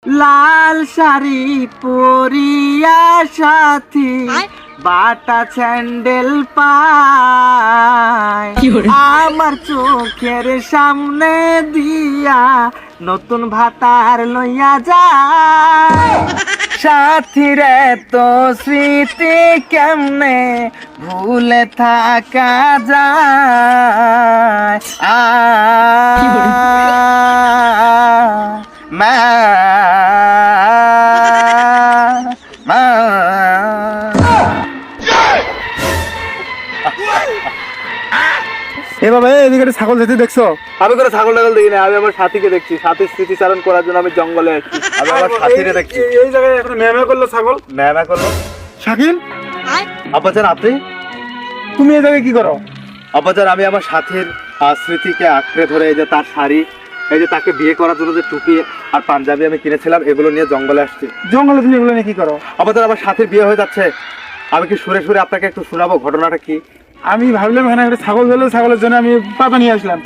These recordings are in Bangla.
লাল শাড়ি পরিয়া সাথী বাটা স্যান্ডেল পায় আমার চোখের সামনে দিয়া নতুন ভাতার লইয়া যায়। সাথীরে তো স্মৃতি কেমনে ভুলে থাকা যায়। মা মা এভাবে এদিকে একটা ছাগল যেতে দেখছো? আমি করে ছাগল টাগল দেখি না, আমি আমার সাথীকে দেখছি। সাথীর স্মৃতিচারণ করার জন্য আমি জঙ্গলে আসছি। আমি আমার সাথীরে দেখছি। এই জায়গায় এখন ম্যামে করলো ছাগল। ম্যামা করলো। শাকিল, আব্বাজান আপনি? তুমি এই জায়গায় কি করো? আব্বাজান আমি আমার সাথীর স্মৃতিকে আঁকড়ে ধরে এই যে তার শাড়ি, এই যে তাকে বিয়ে করার জন্য যে টুপি আর পাঞ্জাবি আমি কিনেছিলাম, এগুলো নিয়ে জঙ্গলে আসছি। জঙ্গলে তুমি এগুলো নিয়ে কি করো? আব্বাজান আমার সাথীর বিয়ে হয়ে যাচ্ছে, আমি কি সুরে সুরে আপনাকে একটু শোনাবো ঘটনাটা কি? আমি ভাবলাম এখানে একটা ছাগল ধরলো, ছাগলের জন্য আমি পাতা নিয়ে আসলাম।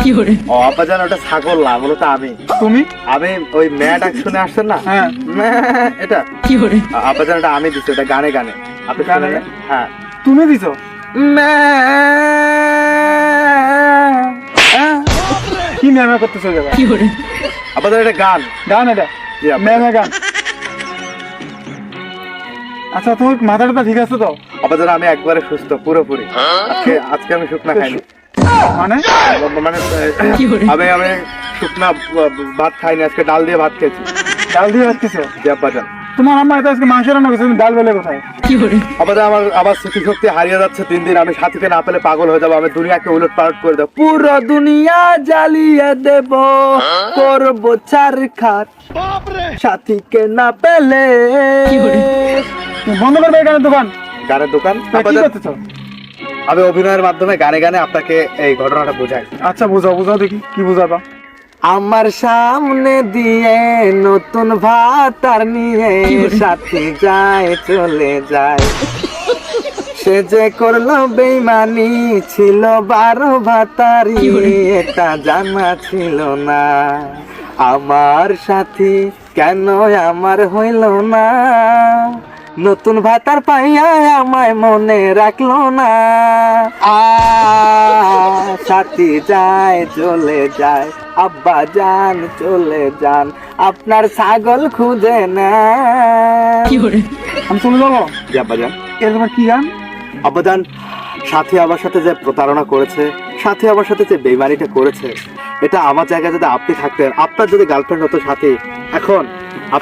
ও আব্বাজান ওটা ছাগল না, মূলত আমি। তুমি? আমি ওই ম্যা ডাক শুনে আসছেন না? হ্যাঁ। ম্যা, এটা আব্বাজান এটা আমি দিচ্ছি, এটা গানে গানে আপনি গানে? শুনেন? হ্যাঁ। তুমি দিছো? ম্যা, কি ম্যামে করতেছো এই জায়গায়? আব্বাজান এটা গান। গান এটা? জি আব্বা। ম্যামে গান। আচ্ছা, তোমার মাথাটা ঠিক আছে তো? আব্বাজান আমি একবারে সুস্থ পুরোপুরি। আজকে আমি শুকনা খাইনি। মানে মানে আমি আমি শুকনা ভাত খাইনি, আজকে ডাল দিয়ে ভাত খেয়েছি। ডাল দিয়ে ভাত খেছো? জি আব্বাজান। তোমার আম্মা এত আজকে মাংস রান্না করছে, তুমি ডাল বেলে কোথায়? আব্বাজান আমার আবার স্মৃতিশক্তি হারিয়ে যাচ্ছে দিন দিন। আমি সাথীকে না পেলে পাগল হয়ে যাবো, আমি দুনিয়াকে উলট পালট করে দেবো, পুরো দুনিয়া জ্বালিয়ে দেব, করবো চারখাত সাথীকে না পেলে। তুমি বন্ধ করবে এই গানের দোকান? গানের দোকান? তা কি আব্বাজান, করতেছো? আমি অভিনয়ের মাধ্যমে গানে গানে আপনাকে এই ঘটনাটা বোঝাই। আচ্ছা, বুঝাও বুঝাও দেখি কি বুঝাবা। আমার সামনে দিয়ে নতুন ভাতার নিয়ে সাথী যায় চলে যায়, সে যে করলো বেইমানি, ছিল 12 ভাতারি, এটা জানা ছিল না। আমার সাথী কেন আমার হইল না, নতুন ভাতার পাইয়া আমায় মনে রাখলো না। সাথী যায় চলে যায়, আব্বা যান চলে যান, আপনার ছাগল খুঁজে না। আমি চলে যাবো? জি আব্বাজান। এরকম কি গান? আব্বাজান, সাথী আমার সাথে যে প্রতারণা করেছে, সাথী আমার সাথে যে বেইমানিটা করেছে, এটা আমার জায়গায় যদি আপনি থাকতেন, আপনার যদি গার্লফ্রেন্ড হতো সাথী, এখন